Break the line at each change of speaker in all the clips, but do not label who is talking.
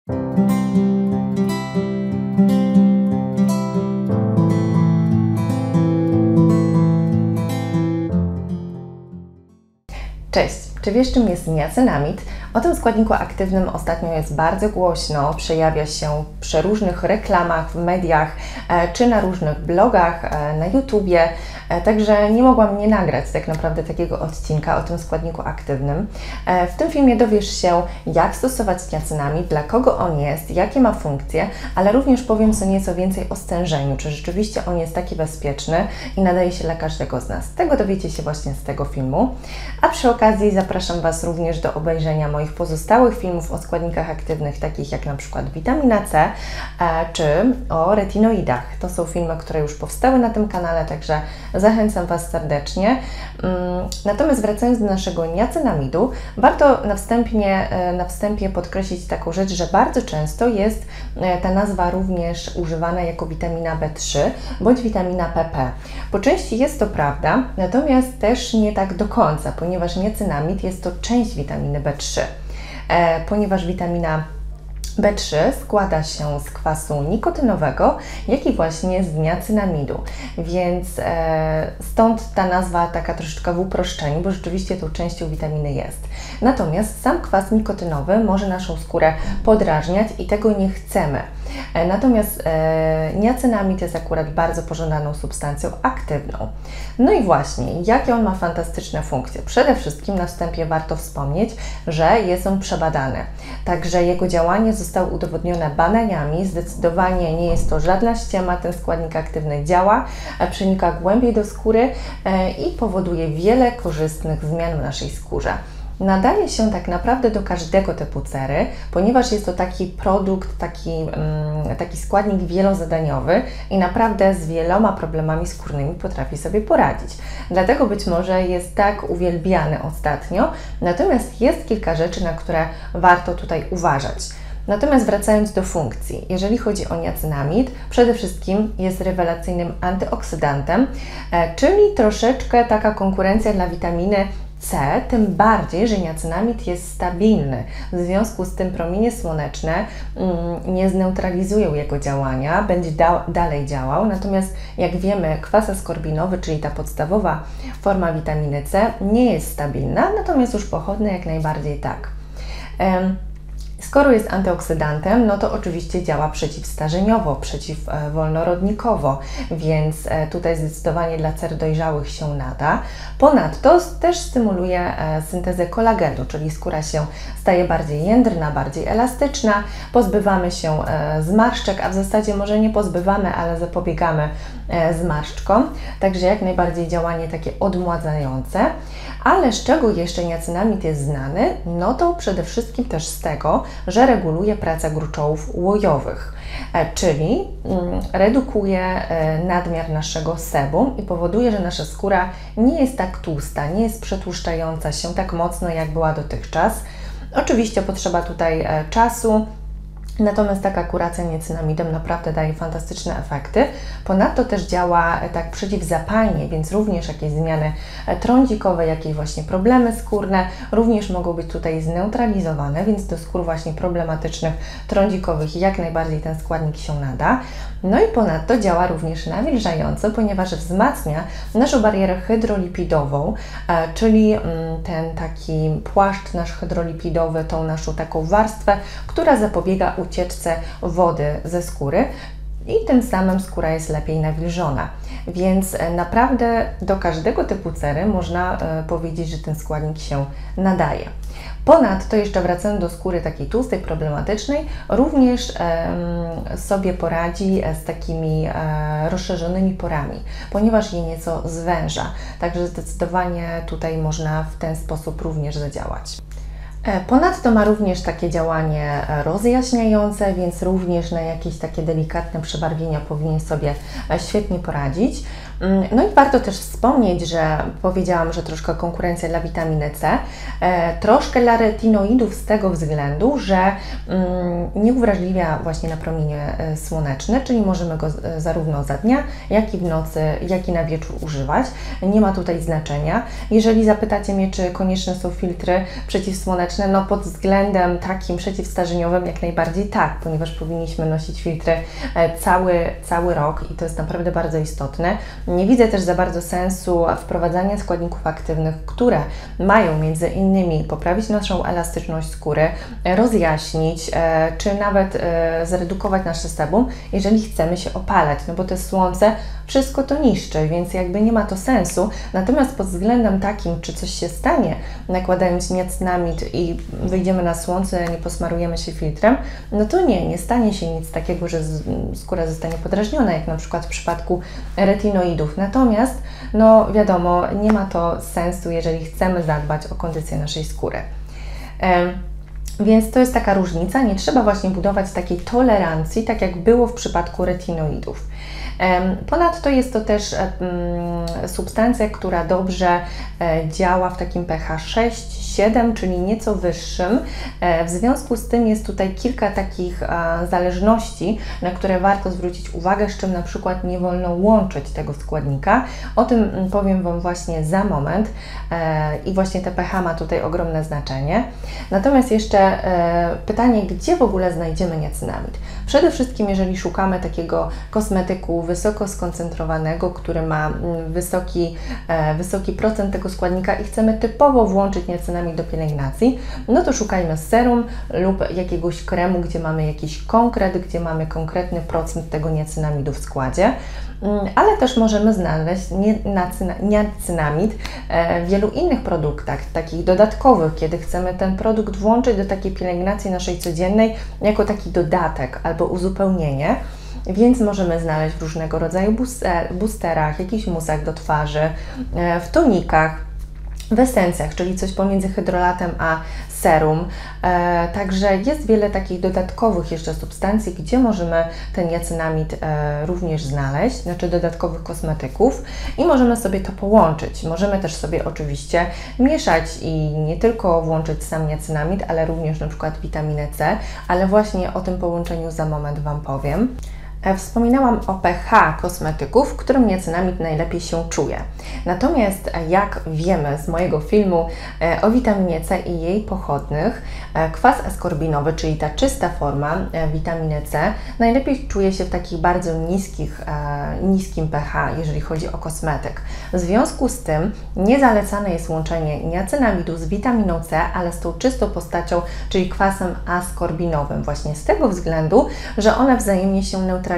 Cześć! Czy wiesz, czym jest niacinamid? O tym składniku aktywnym ostatnio jest bardzo głośno, przejawia się w przeróżnych reklamach, w mediach, czy na różnych blogach, na YouTubie, także nie mogłam nie nagrać tak naprawdę takiego odcinka o tym składniku aktywnym. W tym filmie dowiesz się, jak stosować niacinamid, dla kogo on jest, jakie ma funkcje, ale również powiem co nieco więcej o stężeniu, czy rzeczywiście on jest taki bezpieczny i nadaje się dla każdego z nas. Tego dowiecie się właśnie z tego filmu, a przy okazji zapraszam Was również do obejrzenia moich pozostałych filmów o składnikach aktywnych, takich jak na przykład witamina C, czy o retinoidach. To są filmy, które już powstały na tym kanale, także zachęcam Was serdecznie. Natomiast wracając do naszego niacinamidu, warto na wstępie podkreślić taką rzecz, że bardzo często jest ta nazwa również używana jako witamina B3 bądź witamina PP. Po części jest to prawda, natomiast też nie tak do końca, ponieważ niacinamid jest to część witaminy B3, ponieważ witamina B3 składa się z kwasu nikotynowego, jak i właśnie z niacinamidu, więc stąd ta nazwa taka troszeczkę w uproszczeniu, bo rzeczywiście tą częścią witaminy jest. Natomiast sam kwas nikotynowy może naszą skórę podrażniać i tego nie chcemy. Natomiast niacinamid jest akurat bardzo pożądaną substancją aktywną. No i właśnie, jakie on ma fantastyczne funkcje? Przede wszystkim na wstępie warto wspomnieć, że jest on przebadany. Także jego działanie zostało udowodnione badaniami. Zdecydowanie nie jest to żadna ściema. Ten składnik aktywny działa, przenika głębiej do skóry i powoduje wiele korzystnych zmian w naszej skórze. Nadaje się tak naprawdę do każdego typu cery, ponieważ jest to taki produkt, taki składnik wielozadaniowy i naprawdę z wieloma problemami skórnymi potrafi sobie poradzić. Dlatego być może jest tak uwielbiany ostatnio, natomiast jest kilka rzeczy, na które warto tutaj uważać. Natomiast wracając do funkcji, jeżeli chodzi o niacinamid, przede wszystkim jest rewelacyjnym antyoksydantem, czyli troszeczkę taka konkurencja dla witaminy C, tym bardziej, że niacinamid jest stabilny. W związku z tym promienie słoneczne nie zneutralizują jego działania, będzie dalej działał. Natomiast jak wiemy, kwas askorbinowy, czyli ta podstawowa forma witaminy C, nie jest stabilna, natomiast już pochodny jak najbardziej tak. Skoro jest antyoksydantem, no to oczywiście działa przeciwstarzeniowo, przeciwwolnorodnikowo, więc tutaj zdecydowanie dla cer dojrzałych się nada. Ponadto też stymuluje syntezę kolagenu, czyli skóra się staje bardziej jędrna, bardziej elastyczna, pozbywamy się zmarszczek, a w zasadzie może nie pozbywamy, ale zapobiegamy zmarszczkom, także jak najbardziej działanie takie odmładzające. Ale z czego jeszcze niacinamid jest znany? No to przede wszystkim też z tego, że reguluje pracę gruczołów łojowych, czyli redukuje nadmiar naszego sebum i powoduje, że nasza skóra nie jest tak tłusta, nie jest przetłuszczająca się tak mocno, jak była dotychczas. Oczywiście potrzeba tutaj czasu, natomiast taka kuracja niacinamidem naprawdę daje fantastyczne efekty. Ponadto też działa tak przeciwzapalnie, więc również jakieś zmiany trądzikowe, jakieś właśnie problemy skórne również mogą być tutaj zneutralizowane, więc do skór właśnie problematycznych, trądzikowych jak najbardziej ten składnik się nada. No i ponadto działa również nawilżająco, ponieważ wzmacnia naszą barierę hydrolipidową, czyli ten taki płaszcz nasz hydrolipidowy, tą naszą taką warstwę, która zapobiega ucieczce wody ze skóry i tym samym skóra jest lepiej nawilżona. Więc naprawdę do każdego typu cery można powiedzieć, że ten składnik się nadaje. Ponadto, jeszcze wracając do skóry takiej tłustej, problematycznej, również sobie poradzi z takimi rozszerzonymi porami, ponieważ je nieco zwęża. Także zdecydowanie tutaj można w ten sposób również zadziałać. Ponadto ma również takie działanie rozjaśniające, więc również na jakieś takie delikatne przebarwienia powinien sobie świetnie poradzić. No i warto też wspomnieć, że powiedziałam, że troszkę konkurencja dla witaminy C, troszkę dla retinoidów z tego względu, że nie uwrażliwia właśnie na promienie słoneczne, czyli możemy go zarówno za dnia, jak i w nocy, jak i na wieczór używać. Nie ma tutaj znaczenia. Jeżeli zapytacie mnie, czy konieczne są filtry przeciwsłoneczne, no pod względem takim przeciwstarzeniowym jak najbardziej tak, ponieważ powinniśmy nosić filtry cały rok i to jest naprawdę bardzo istotne. Nie widzę też za bardzo sensu wprowadzania składników aktywnych, które mają między innymi poprawić naszą elastyczność skóry, rozjaśnić, czy nawet zredukować nasze sebum, jeżeli chcemy się opalać, no bo to słońce wszystko to niszczy, więc jakby nie ma to sensu. Natomiast pod względem takim, czy coś się stanie, nakładając niacinamid i wyjdziemy na słońce, nie posmarujemy się filtrem, no to nie stanie się nic takiego, że skóra zostanie podrażniona, jak na przykład w przypadku retinoidów. Natomiast, no wiadomo, nie ma to sensu, jeżeli chcemy zadbać o kondycję naszej skóry. Więc to jest taka różnica, nie trzeba właśnie budować takiej tolerancji, tak jak było w przypadku retinoidów. Ponadto jest to też substancja, która dobrze działa w takim pH 6-7, czyli nieco wyższym. W związku z tym jest tutaj kilka takich zależności, na które warto zwrócić uwagę, z czym na przykład nie wolno łączyć tego składnika. O tym powiem Wam właśnie za moment i właśnie te pH ma tutaj ogromne znaczenie. Natomiast jeszcze pytanie, gdzie w ogóle znajdziemy niacinamid? Przede wszystkim, jeżeli szukamy takiego kosmetyku wysoko skoncentrowanego, który ma wysoki procent tego składnika i chcemy typowo włączyć niacinamid do pielęgnacji, no to szukajmy serum lub jakiegoś kremu, gdzie mamy jakiś konkret, gdzie mamy konkretny procent tego niacinamidu w składzie. Ale też możemy znaleźć niacinamid w wielu innych produktach, takich dodatkowych, kiedy chcemy ten produkt włączyć do takiej pielęgnacji naszej codziennej jako taki dodatek albo uzupełnienie. Więc możemy znaleźć w różnego rodzaju boosterach, jakichś musach do twarzy, w tonikach, w esencjach, czyli coś pomiędzy hydrolatem a serum. Także jest wiele takich dodatkowych jeszcze substancji, gdzie możemy ten niacinamid również znaleźć, znaczy dodatkowych kosmetyków i możemy sobie to połączyć. Możemy też sobie oczywiście mieszać i nie tylko włączyć sam niacinamid, ale również na przykład witaminę C, ale właśnie o tym połączeniu za moment Wam powiem. Wspominałam o pH kosmetyków, w którym niacinamid najlepiej się czuje. Natomiast jak wiemy z mojego filmu o witaminie C i jej pochodnych, kwas askorbinowy, czyli ta czysta forma witaminy C, najlepiej czuje się w takich bardzo niskim pH, jeżeli chodzi o kosmetyk. W związku z tym nie zalecane jest łączenie niacinamidu z witaminą C, ale z tą czystą postacią, czyli kwasem askorbinowym. Właśnie z tego względu, że one wzajemnie się neutralizują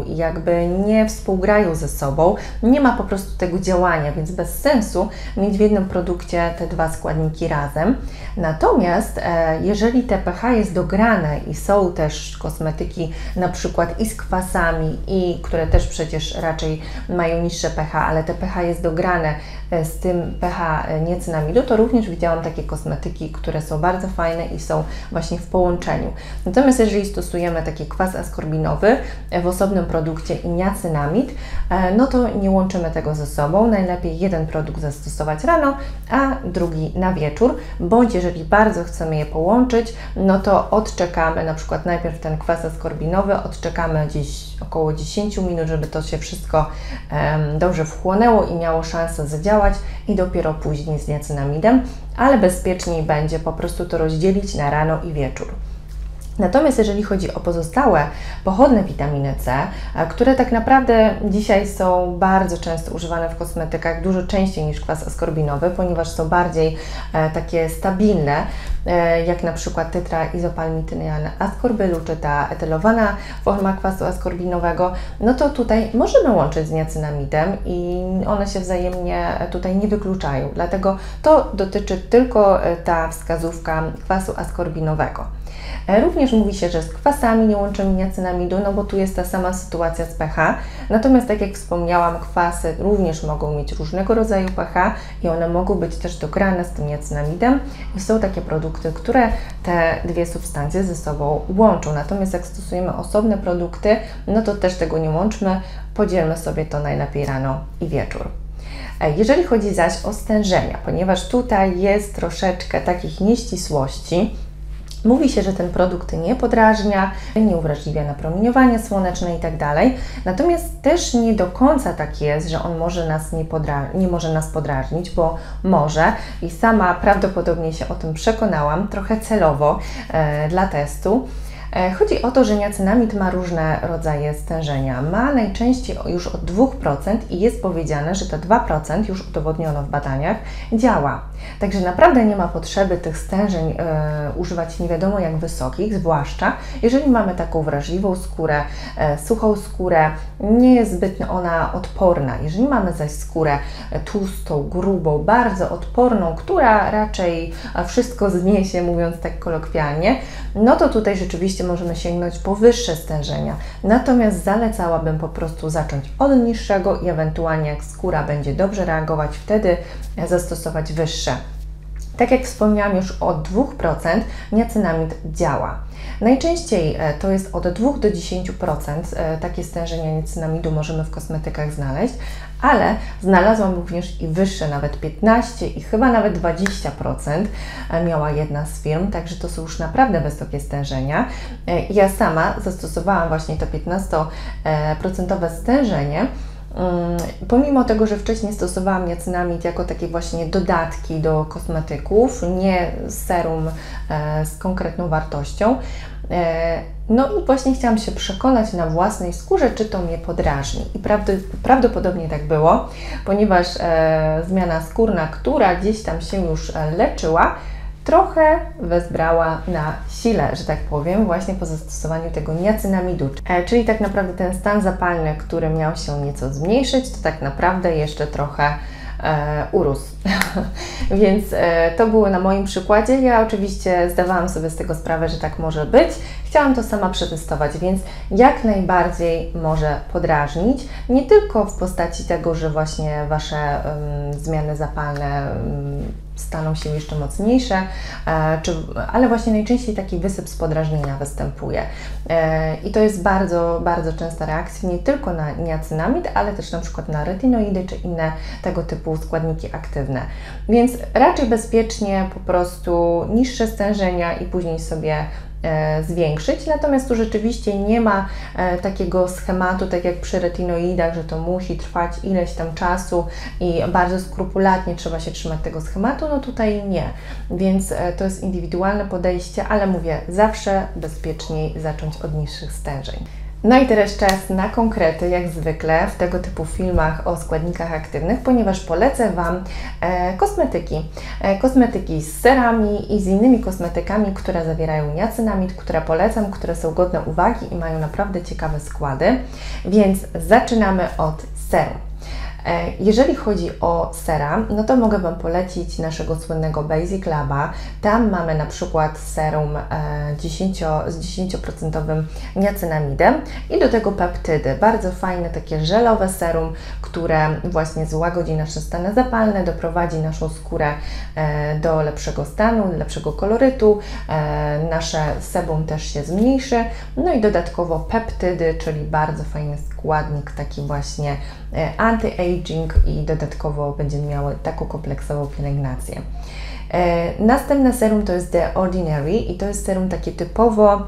i jakby nie współgrają ze sobą, nie ma po prostu tego działania, więc bez sensu mieć w jednym produkcie te dwa składniki razem. Natomiast jeżeli te pH jest dograne i są też kosmetyki na przykład i z kwasami, i które też przecież raczej mają niższe pH, ale te pH jest dograne z tym pH niacinamidu, to również widziałam takie kosmetyki, które są bardzo fajne i są właśnie w połączeniu. Natomiast jeżeli stosujemy taki kwas askorbinowy w osobnym produkcie i niacinamid, no to nie łączymy tego ze sobą. Najlepiej jeden produkt zastosować rano, a drugi na wieczór, bądź jeżeli bardzo chcemy je połączyć, no to odczekamy na przykład najpierw ten kwas askorbinowy, odczekamy gdzieś około 10 minut, żeby to się wszystko dobrze wchłonęło i miało szansę zadziałać i dopiero później z niacinamidem, ale bezpieczniej będzie po prostu to rozdzielić na rano i wieczór. Natomiast jeżeli chodzi o pozostałe pochodne witaminy C, które tak naprawdę dzisiaj są bardzo często używane w kosmetykach, dużo częściej niż kwas askorbinowy, ponieważ są bardziej takie stabilne, jak na przykład tetraizopalmitynian askorbylu, czy ta etylowana forma kwasu askorbinowego, no to tutaj możemy łączyć z niacinamidem i one się wzajemnie tutaj nie wykluczają. Dlatego to dotyczy tylko ta wskazówka kwasu askorbinowego. Również mówi się, że z kwasami nie łączymy niacinamidu, no bo tu jest ta sama sytuacja z pH. Natomiast tak jak wspomniałam, kwasy również mogą mieć różnego rodzaju pH i one mogą być też dograne z tym niacinamidem i są takie produkty, które te dwie substancje ze sobą łączą. Natomiast jak stosujemy osobne produkty, no to też tego nie łączmy, podzielmy sobie to najlepiej rano i wieczór. Jeżeli chodzi zaś o stężenia, ponieważ tutaj jest troszeczkę takich nieścisłości, mówi się, że ten produkt nie podrażnia, nie uwrażliwia na promieniowanie słoneczne itd. Natomiast też nie do końca tak jest, że on może nas nie może nas podrażnić, bo może i sama prawdopodobnie się o tym przekonałam, trochę celowo dla testu. Chodzi o to, że niacinamid ma różne rodzaje stężenia. Ma najczęściej już od 2% i jest powiedziane, że te 2% już udowodniono w badaniach działa. Także naprawdę nie ma potrzeby tych stężeń używać nie wiadomo jak wysokich, zwłaszcza jeżeli mamy taką wrażliwą skórę, suchą skórę, nie jest zbyt ona odporna. Jeżeli mamy zaś skórę tłustą, grubą, bardzo odporną, która raczej wszystko zniesie, mówiąc tak kolokwialnie, no to tutaj rzeczywiście możemy sięgnąć po wyższe stężenia. Natomiast zalecałabym po prostu zacząć od niższego i ewentualnie jak skóra będzie dobrze reagować, wtedy zastosować wyższe. Tak jak wspomniałam, już od 2% niacinamid działa. Najczęściej to jest od 2 do 10% takie stężenia niacinamidu możemy w kosmetykach znaleźć, ale znalazłam również i wyższe, nawet 15% i chyba nawet 20% miała jedna z firm, także to są już naprawdę wysokie stężenia. Ja sama zastosowałam właśnie to 15% stężenie, pomimo tego, że wcześniej stosowałam niacinamid jako takie właśnie dodatki do kosmetyków, nie serum z konkretną wartością. No i właśnie chciałam się przekonać na własnej skórze, czy to mnie podrażni. I prawdopodobnie tak było, ponieważ zmiana skórna, która gdzieś tam się już leczyła, trochę wezbrała na sile, że tak powiem, właśnie po zastosowaniu tego niacinamidu. Czyli tak naprawdę ten stan zapalny, który miał się nieco zmniejszyć, to tak naprawdę jeszcze trochę urósł. Więc to było na moim przykładzie. Ja oczywiście zdawałam sobie z tego sprawę, że tak może być. Chciałam to sama przetestować, więc jak najbardziej może podrażnić. Nie tylko w postaci tego, że właśnie Wasze zmiany zapalne staną się jeszcze mocniejsze, ale właśnie najczęściej taki wysyp z podrażnienia występuje. I to jest bardzo, bardzo częsta reakcja nie tylko na niacinamid, ale też na przykład na retinoidy czy inne tego typu składniki aktywne. Więc raczej bezpiecznie po prostu niższe stężenia i później sobie zwiększyć, natomiast tu rzeczywiście nie ma takiego schematu, tak jak przy retinoidach, że to musi trwać ileś tam czasu i bardzo skrupulatnie trzeba się trzymać tego schematu, no tutaj nie, więc to jest indywidualne podejście, ale mówię, zawsze bezpieczniej zacząć od niższych stężeń. No i teraz czas na konkrety, jak zwykle w tego typu filmach o składnikach aktywnych, ponieważ polecę Wam kosmetyki. Kosmetyki z serami i z innymi kosmetykami, które zawierają niacinamid, które polecam, które są godne uwagi i mają naprawdę ciekawe składy. Więc zaczynamy od serum. Jeżeli chodzi o sera, no to mogę Wam polecić naszego słynnego Basic Laba. Tam mamy na przykład serum z 10% niacinamidem i do tego peptydy. Bardzo fajne takie żelowe serum, które właśnie złagodzi nasze stany zapalne, doprowadzi naszą skórę do lepszego stanu, lepszego kolorytu, nasze sebum też się zmniejszy. No i dodatkowo peptydy, czyli bardzo fajny składnik, taki właśnie anti-aging i dodatkowo będziemy miały taką kompleksową pielęgnację. Następne serum to jest The Ordinary i to jest serum takie typowo,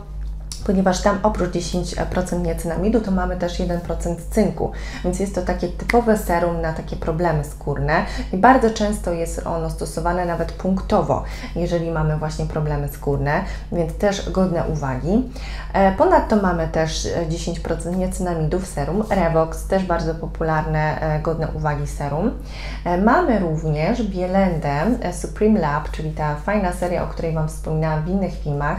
ponieważ tam oprócz 10% niacinamidu to mamy też 1% cynku, więc jest to takie typowe serum na takie problemy skórne i bardzo często jest ono stosowane nawet punktowo, jeżeli mamy właśnie problemy skórne, więc też godne uwagi. Ponadto mamy też 10% niacinamidu w serum Revox, też bardzo popularne, godne uwagi serum. Mamy również Bielendę Supreme Lab, czyli ta fajna seria, o której Wam wspominałam w innych filmach,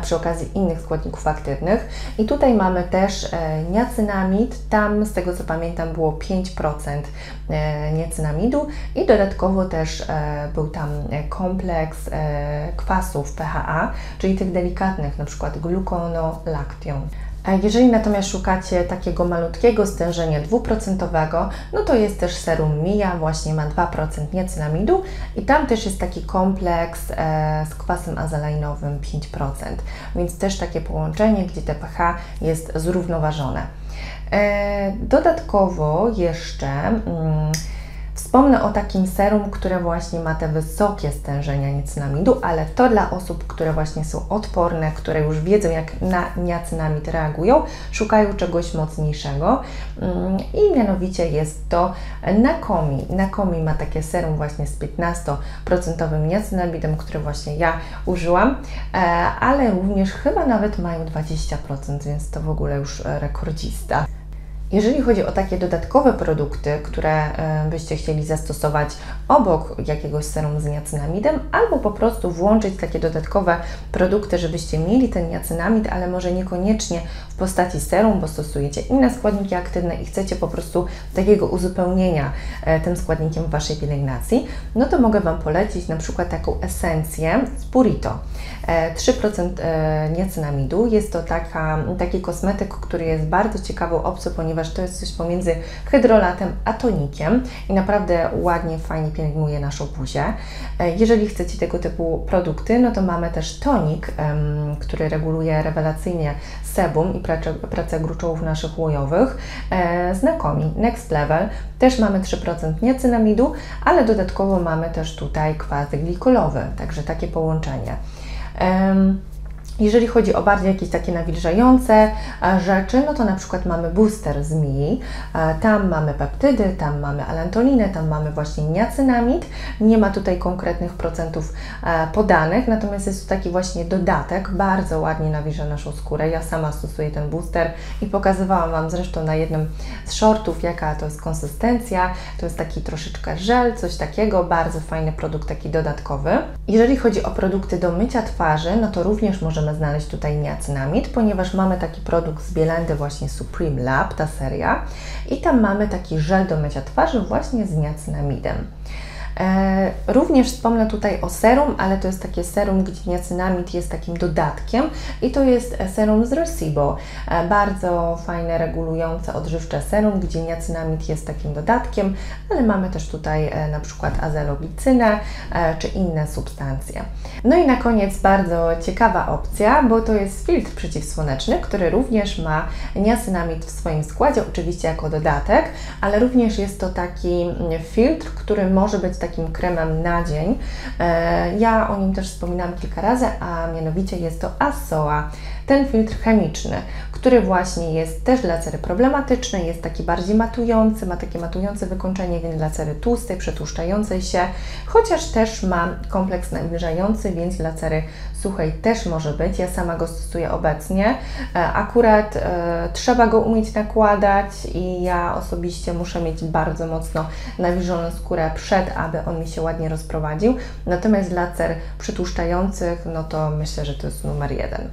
przy okazji innych składników składników aktywnych i tutaj mamy też niacynamid, tam z tego co pamiętam było 5% niacynamidu i dodatkowo też był tam kompleks kwasów PHA, czyli tych delikatnych, na przykład gluconolaction. Jeżeli natomiast szukacie takiego malutkiego stężenia 2%, no to jest też serum Mia, właśnie ma 2% niacynamidu i tam też jest taki kompleks z kwasem azelainowym 5%, więc też takie połączenie, gdzie te pH jest zrównoważone. Dodatkowo jeszcze wspomnę o takim serum, które właśnie ma te wysokie stężenia niacynamidu, ale to dla osób, które właśnie są odporne, które już wiedzą, jak na niacynamid reagują, szukają czegoś mocniejszego i mianowicie jest to Nakomi. Nakomi ma takie serum właśnie z 15% niacynamidem, które właśnie ja użyłam, ale również chyba nawet mają 20%, więc to w ogóle już rekordzista. Jeżeli chodzi o takie dodatkowe produkty, które byście chcieli zastosować obok jakiegoś serum z niacynamidem, albo po prostu włączyć takie dodatkowe produkty, żebyście mieli ten niacynamid, ale może niekoniecznie w postaci serum, bo stosujecie inne składniki aktywne i chcecie po prostu takiego uzupełnienia tym składnikiem w Waszej pielęgnacji, no to mogę Wam polecić na przykład taką esencję z Purito. 3% niacynamidu. Jest to taki kosmetyk, który jest bardzo ciekawą opcją, ponieważ to jest coś pomiędzy hydrolatem a tonikiem i naprawdę ładnie, fajnie pielęgnuje naszą buzię. Jeżeli chcecie tego typu produkty, no to mamy też tonik, który reguluje rewelacyjnie sebum i pracę gruczołów naszych łojowych. Znakomi Next Level. Też mamy 3% niacynamidu, ale dodatkowo mamy też tutaj kwas glikolowy, także takie połączenie. Jeżeli chodzi o bardziej jakieś takie nawilżające rzeczy, no to na przykład mamy booster z Mii, tam mamy peptydy, tam mamy alantolinę, tam mamy właśnie niacynamid, nie ma tutaj konkretnych procentów podanych, natomiast jest to taki właśnie dodatek, bardzo ładnie nawilża naszą skórę. Ja sama stosuję ten booster i pokazywałam Wam zresztą na jednym z shortów, jaka to jest konsystencja, to jest taki troszeczkę żel, coś takiego, bardzo fajny produkt taki dodatkowy. Jeżeli chodzi o produkty do mycia twarzy, no to również możemy znaleźć tutaj niacynamid, ponieważ mamy taki produkt z Bielendy właśnie Supreme Lab, ta seria i tam mamy taki żel do mycia twarzy właśnie z niacynamidem. Również wspomnę tutaj o serum, ale to jest takie serum, gdzie niacynamid jest takim dodatkiem i to jest serum z Recibo. Bardzo fajne, regulujące, odżywcze serum, gdzie niacynamid jest takim dodatkiem, ale mamy też tutaj na przykład azelloglicynę czy inne substancje. No i na koniec bardzo ciekawa opcja, bo to jest filtr przeciwsłoneczny, który również ma niacynamid w swoim składzie, oczywiście jako dodatek, ale również jest to taki filtr, który może być takim kremem na dzień. Ja o nim też wspominałam kilka razy, a mianowicie jest to Azoa, ten filtr chemiczny, który właśnie jest też dla cery problematycznej, jest taki bardziej matujący, ma takie matujące wykończenie, więc dla cery tłustej, przetłuszczającej się, chociaż też ma kompleks nawilżający, więc dla cery suchej też może być. Ja sama go stosuję obecnie. Akurat trzeba go umieć nakładać i ja osobiście muszę mieć bardzo mocno nawilżoną skórę aby on mi się ładnie rozprowadził. Natomiast dla cer przytłuszczających, no to myślę, że to jest numer 1.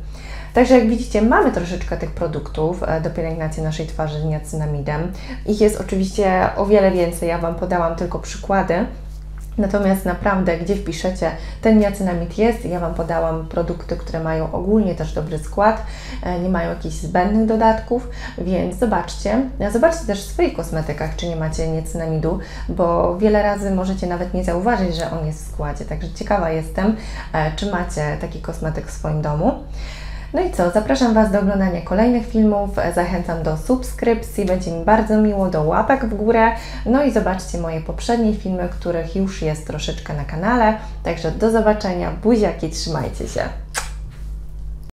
Także jak widzicie, mamy troszeczkę tych produktów do pielęgnacji naszej twarzy z niacynamidem. Ich jest oczywiście o wiele więcej, ja Wam podałam tylko przykłady. Natomiast naprawdę, gdzie wpiszecie, ten niacynamid jest. Ja Wam podałam produkty, które mają ogólnie też dobry skład, nie mają jakichś zbędnych dodatków, więc zobaczcie. Zobaczcie też w swoich kosmetykach, czy nie macie niacynamidu, bo wiele razy możecie nawet nie zauważyć, że on jest w składzie. Także ciekawa jestem, czy macie taki kosmetyk w swoim domu. No i co, zapraszam Was do oglądania kolejnych filmów, zachęcam do subskrypcji, będzie mi bardzo miło, do łapek w górę, no i zobaczcie moje poprzednie filmy, których już jest troszeczkę na kanale, także do zobaczenia, buziaki, trzymajcie się!